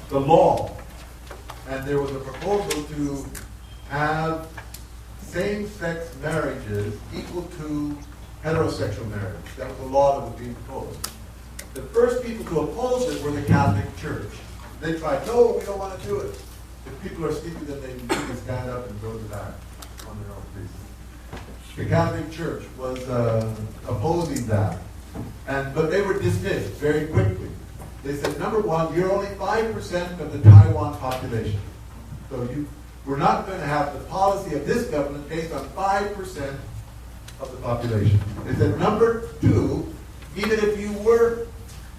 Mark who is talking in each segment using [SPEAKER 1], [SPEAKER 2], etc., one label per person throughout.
[SPEAKER 1] the law. And there was a proposal to have same-sex marriages equal to heterosexual marriage. That was the law that was being proposed. The first people to oppose it were the Catholic Church. They tried, no, we don't want to do it. If people are sleepy, then they need to stand up and go to that on their own, please. The Catholic Church was opposing that. But they were dismissed very quickly. They said, number one, you're only 5% of the Taiwan population. So we're not going to have the policy of this government based on 5% of the population. They said, number two, even if you were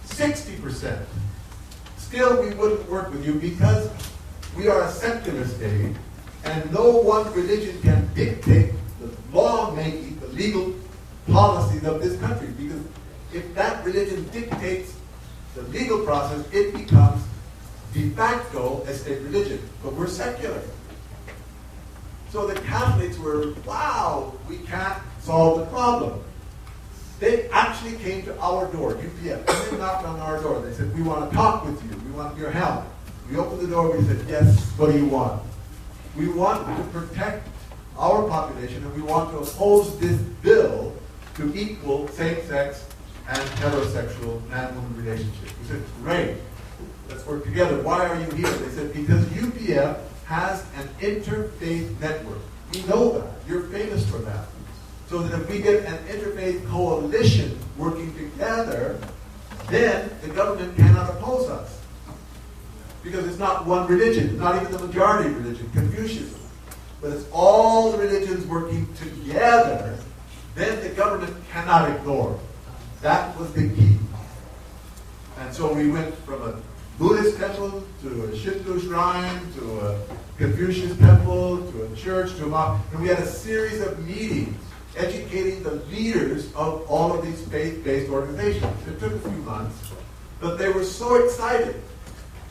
[SPEAKER 1] 60%, still we wouldn't work with you because we are a secular state and no one religion can dictate the law-making, the legal policies of this country. Because if that religion dictates the legal process, it becomes de facto a state religion. But we're secular. So the Catholics were, wow, we can't solve the problem. They actually came to our door, UPF. They knocked on our door. They said, we want to talk with you. We want your help. We opened the door. We said, yes, what do you want? We want to protect our population, and we want to oppose this bill to equal same-sex and heterosexual man-woman relationships. We said, great. Let's work together. Why are you here? They said, because UPF has an interfaith network. We know that. You're famous for that. So that if we get an interfaith coalition working together, then the government cannot oppose us. Because it's not one religion, it's not even the majority religion, Confucianism. But it's all the religions working together, then the government cannot ignore. That was the key. And so we went from a Buddhist temple to a Shinto shrine to a Confucius temple to a church to a mosque. And we had a series of meetings educating the leaders of all of these faith-based organizations. It took a few months, but they were so excited.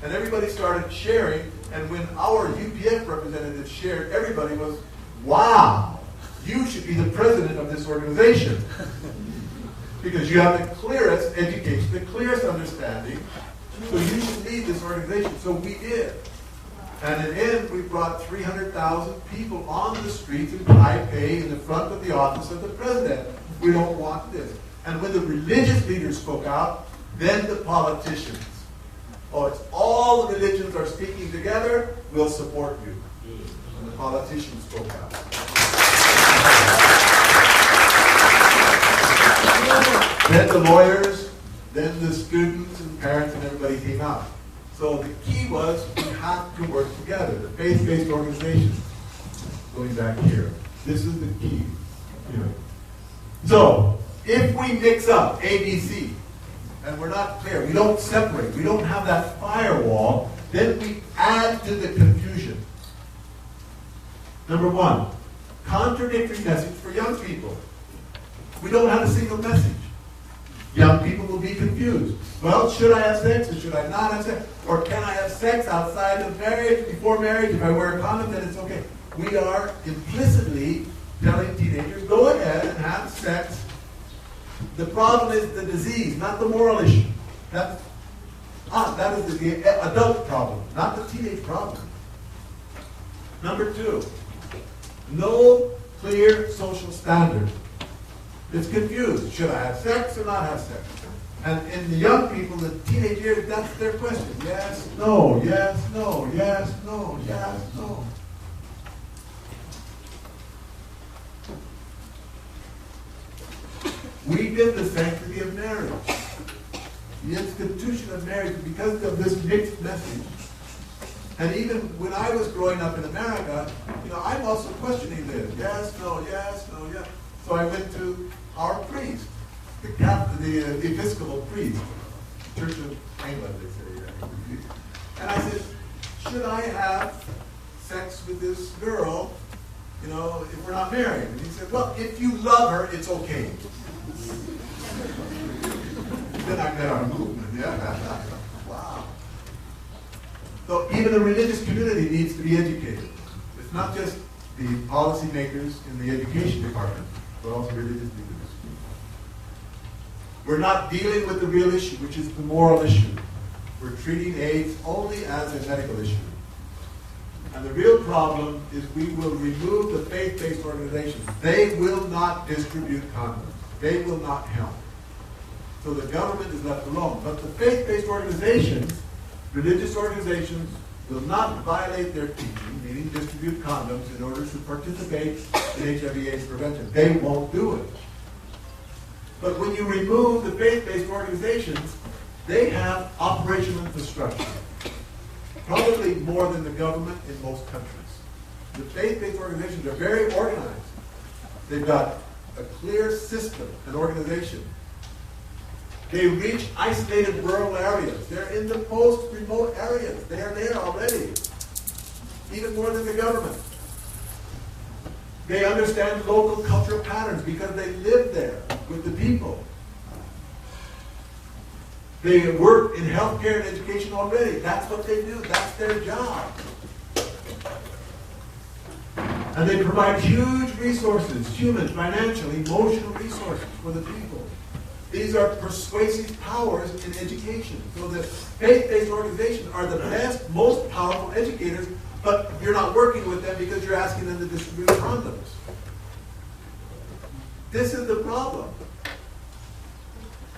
[SPEAKER 1] And everybody started sharing, and when our UPF representatives shared, everybody was, wow, you should be the president of this organization. Because you have the clearest education, the clearest understanding, so you should lead this organization. So we did. And in the end, we brought 300,000 people on the streets in Taipei in the front of the office of the president. We don't want this. And when the religious leaders spoke out, then the politicians. Oh, it's all the religions are speaking together, we'll support you. And the politicians spoke out. Then the lawyers, then the students and parents and everybody came out. So the key was we have to work together. The faith-based organizations, going back here, this is the key. Here. So if we mix up ABC, and we're not clear, we don't separate, we don't have that firewall, then we add to the confusion. Number one, contradictory message for young people. We don't have a single message. Young people will be confused. Well, should I have sex or should I not have sex? Or can I have sex outside of marriage, before marriage? If I wear a condom, then it's okay. We are implicitly telling teenagers, go ahead and have sex. The problem is the disease, not the moral issue. That is the adult problem, not the teenage problem. Number two, no clear social standard. It's confused. Should I have sex or not have sex? And in the young people, the teenage years, that's their question. Yes, no, yes, no, yes, no, yes, no. We did the sanctity of marriage. The institution of marriage, because of this mixed message. And even when I was growing up in America, I'm also questioning this. Yes, no, yes, no, yes. So I went to our priest, the Episcopal priest, Church of England, they say. And I said, should I have sex with this girl, if we're not married? And he said, well, if you love her, it's okay. Then I met our movement, yeah. Wow. So even the religious community needs to be educated. It's not just the policymakers in the education department, but also religious leaders. We're not dealing with the real issue, which is the moral issue. We're treating AIDS only as a medical issue. And the real problem is we will remove the faith-based organizations. They will not distribute condoms. They will not help. So the government is left alone. But the faith-based organizations, religious organizations, will not violate their teaching, meaning distribute condoms in order to participate in HIV/AIDS prevention. They won't do it. But when you remove the faith-based organizations, they have operational infrastructure, probably more than the government in most countries. The faith-based organizations are very organized. They've got a clear system and organization. They reach isolated rural areas. They're in the most remote areas. They are there already, even more than the government. They understand local cultural patterns because they live there with the people. They work in healthcare and education already. That's what they do. That's their job. And they provide huge resources, human, financial, emotional resources for the people. These are persuasive powers in education. So the faith-based organizations are the best, most powerful educators, but you're not working with them because you're asking them to distribute condoms. This is the problem.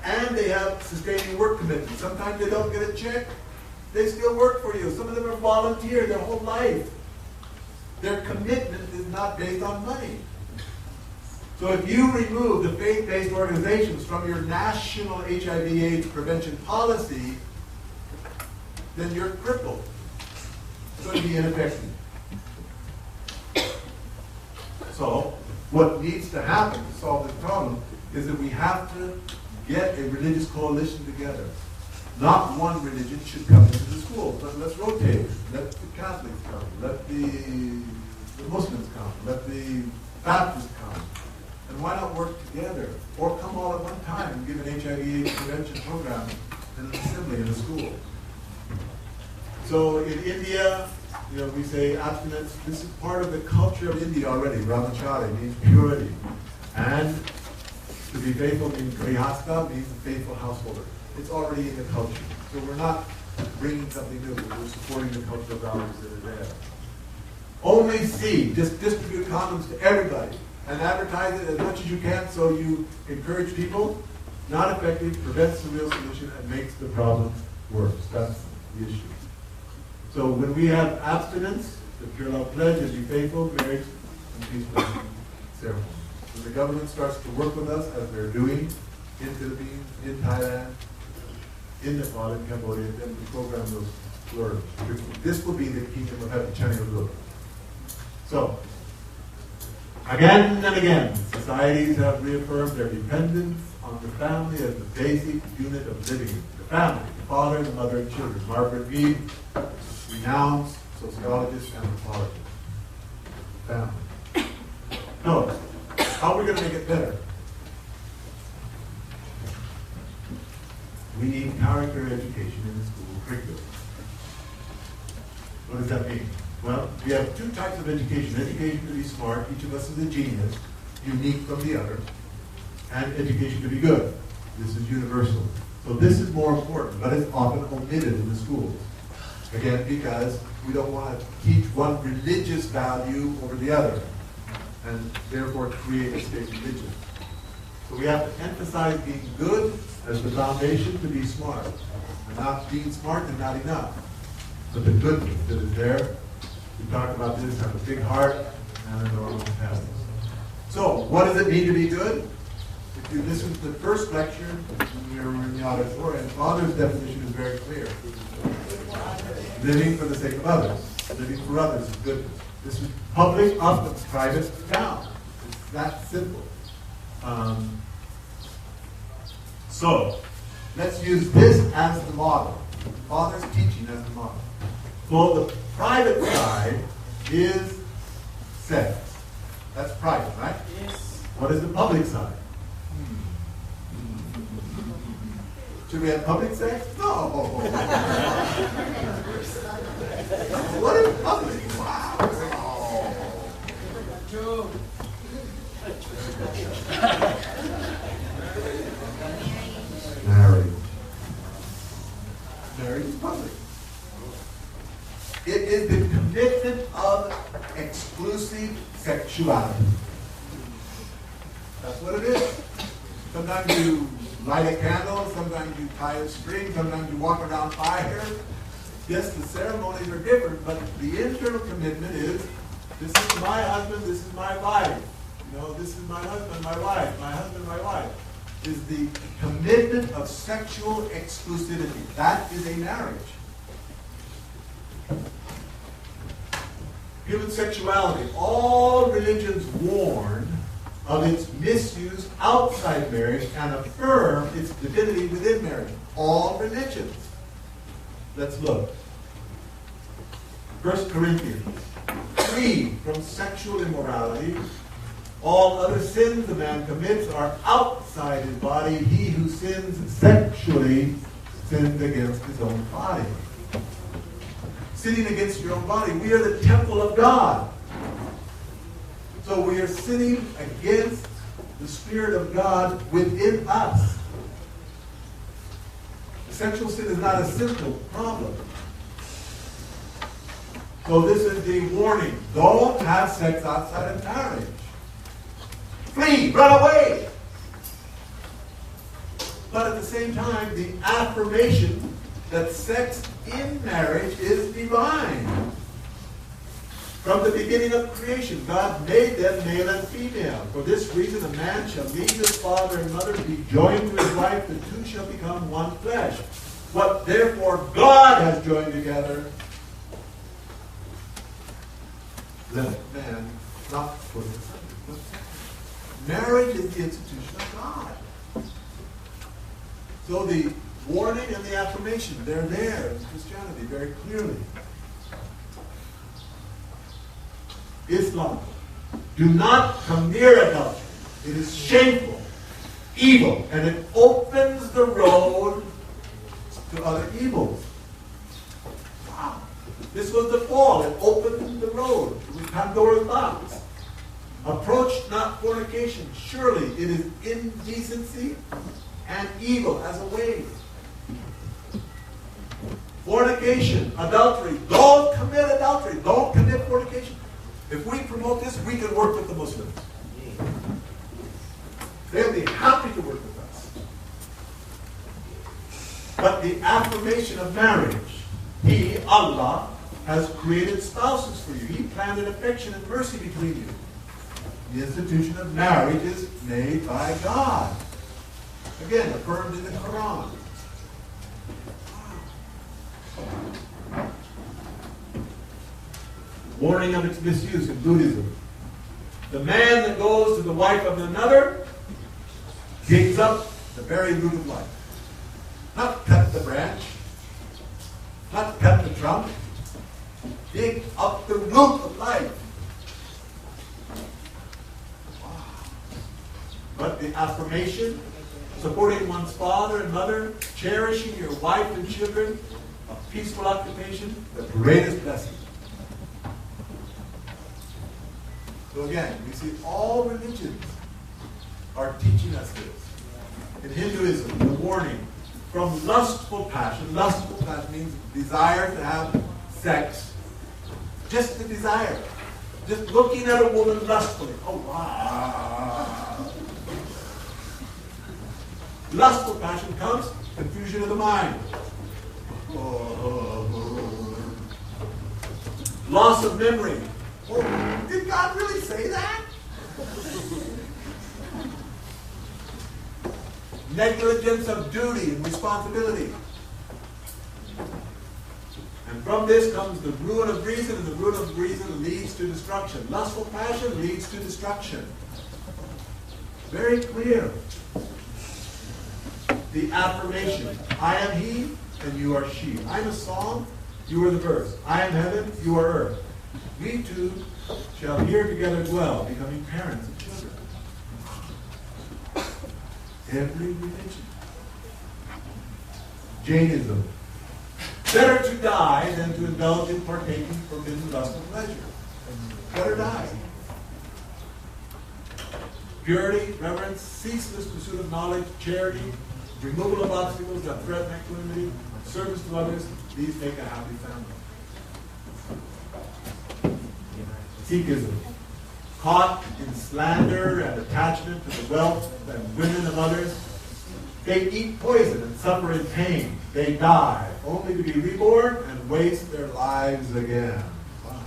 [SPEAKER 1] And they have sustaining work commitments. Sometimes they don't get a check. They still work for you. Some of them are volunteer their whole life. Their commitment is not based on money. So if you remove the faith-based organizations from your national HIV/AIDS prevention policy, then you're crippled. It's going to be ineffective. So what needs to happen to solve this problem is that we have to get a religious coalition together. Not one religion should come into the schools, but let's rotate. Let the Catholics come. Let the Muslims come. Let the Baptists come. And why not work together? Or come all at one time and give an HIV/AIDS prevention program in an assembly in a school. So in India, we say abstinence. This is part of the culture of India already. Brahmacharya means purity. And to be faithful means grihastha, means a faithful householder. It's already in the culture. So we're not bringing something new. We're supporting the cultural values that are there. Only C, just distribute condoms to everybody and advertise it as much as you can so you encourage people. Not effective, prevents the real solution, and makes the problem worse. That's the issue. So when we have abstinence, the Pure Love Pledge is be faithful, marriage, and peaceful ceremony. When the government starts to work with us, as they're doing in Philippines, in Thailand, in Nepal, in Cambodia, then the program will flourish. This will be the kingdom of heaven, China will. So, again and again, societies have reaffirmed their dependence on the family as the basic unit of living. The family, the father, the mother, and children. Margaret Mead, renowned sociologist and anthropologist. Family. No. How are we going to make it better? We need character education in the school curriculum. What does that mean? Well, we have two types of education. Education to be smart, each of us is a genius, unique from the other, and education to be good. This is universal. So this is more important, but it's often omitted in the schools. Again, because we don't want to teach one religious value over the other, and therefore create a state religion. So we have to emphasize being good as the foundation to be smart, and not being smart and not enough. But the goodness that is there, we talk about this, have a big heart and a normal habits. So, what does it mean to be good? If you listen to the first lecture when we were in the auditorium, Father's definition is very clear. Living for the sake of others. Living for others is goodness. This is public up, private down. It's that simple. So, let's use this as the model. Father's teaching as the model. So the private side is sex. That's private, right?
[SPEAKER 2] Yes.
[SPEAKER 1] What is the public side? Should we have public sex? No. What is public? Wow. Marriage. Marriage is public. public. It is the commitment of exclusive sexuality. That's what it is. Sometimes you light a candle, sometimes you tie a string, sometimes you walk around fire. Yes, the ceremonies are different, but the internal commitment is, this is my husband, this is my wife. You know, this is my husband, my wife, my husband, my wife. Is the commitment of sexual exclusivity. That is a marriage. Human sexuality. All religions warn of its misuse outside marriage and affirm its divinity within marriage. All religions. Let's look. 1 Corinthians. Free from sexual immorality. All other sins a man commits are outside his body. He who sins sexually sins against his own body. Sinning against your own body. We are the temple of God. So we are sinning against the Spirit of God within us. Sexual sin is not a simple problem. So this is the warning. Don't have sex outside of marriage. Flee, run away. But at the same time, the affirmation that sex in marriage is divine. From the beginning of creation, God made them male and female. For this reason, a man shall leave his father and mother, be joined to his wife, the two shall become one flesh. What therefore God has joined together, let man not put asunder. Marriage is the institution of God. So the warning and the affirmation, they're there in Christianity very clearly. Islam. Do not come near adultery. It is shameful, evil, and it opens the road to other evils. Wow. This was the fall. It opened the road. It was Pandora's box. Approach not fornication. Surely it is indecency and evil as a wave. Fornication, adultery. Don't commit adultery. Don't commit fornication. If we promote this, we can work with the Muslims. They'll be happy to work with us. But the affirmation of marriage, He, Allah, has created spouses for you. He planted affection and mercy between you. The institution of marriage is made by God. Again, affirmed in the Quran. Warning of its misuse in Buddhism. The man that goes to the wife of another digs up the very root of life. Not cut the branch. Not cut the trunk. Dig up the root of life. Wow. But the affirmation, supporting one's father and mother, cherishing your wife and children, a peaceful occupation, the greatest blessing. So again, we see all religions are teaching us this. In Hinduism, the warning from lustful passion means desire to have sex. Just the desire. Just looking at a woman lustfully. Oh, wow. Lustful passion comes, confusion of the mind. Loss of memory. Oh, did God really say that? Negligence of duty and responsibility. And from this comes the ruin of reason, and the ruin of reason leads to destruction. Lustful passion leads to destruction. Very clear. The affirmation. I am he, and you are she. I am a song, you are the verse. I am heaven, you are earth. We two shall here together dwell, becoming parents and children. Every religion. Jainism. Better to die than to indulge in partaking forbidden lustful pleasure. Better die. Purity, reverence, ceaseless pursuit of knowledge, charity, removal of obstacles that threaten equanimity, service to others, These make a happy family. Sikhism, caught in slander and attachment to the wealth and women of others, they eat poison and suffer in pain. They die, only to be reborn and waste their lives again. Wow.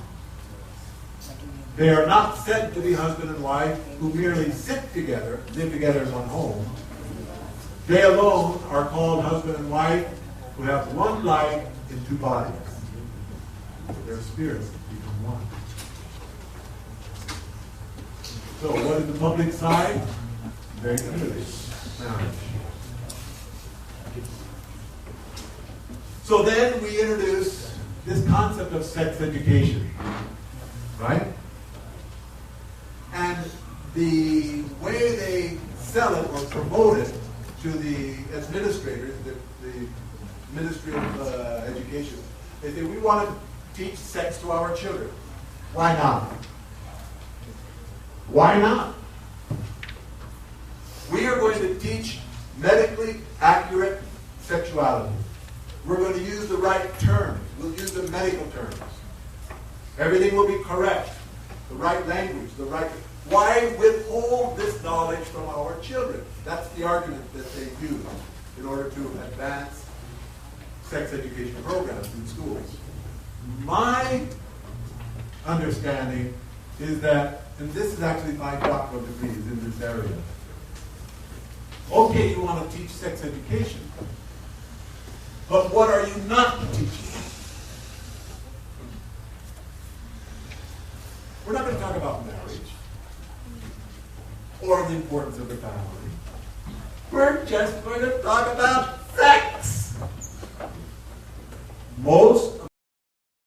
[SPEAKER 1] They are not said to be husband and wife who merely sit together, live together in one home. They alone are called husband and wife who have one life in two bodies. Their spirits become one. So what is the public side? Very clearly, marriage. So then we introduce this concept of sex education, right? And the way they sell it or promote it to the administrators, the Ministry of Education, they say, we want to teach sex to our children. Why not? Why not? We are going to teach medically accurate sexuality. We're going to use the right terms. We'll use the medical terms. Everything will be correct. The right language, the right... Why withhold this knowledge from our children? That's the argument that they use in order to advance sex education programs in schools. My understanding is that, and this is actually my doctoral degree is in this area. Okay, you want to teach sex education, but what are you not teaching? We're not going to talk about marriage or the importance of the family. We're just going to talk about sex. Most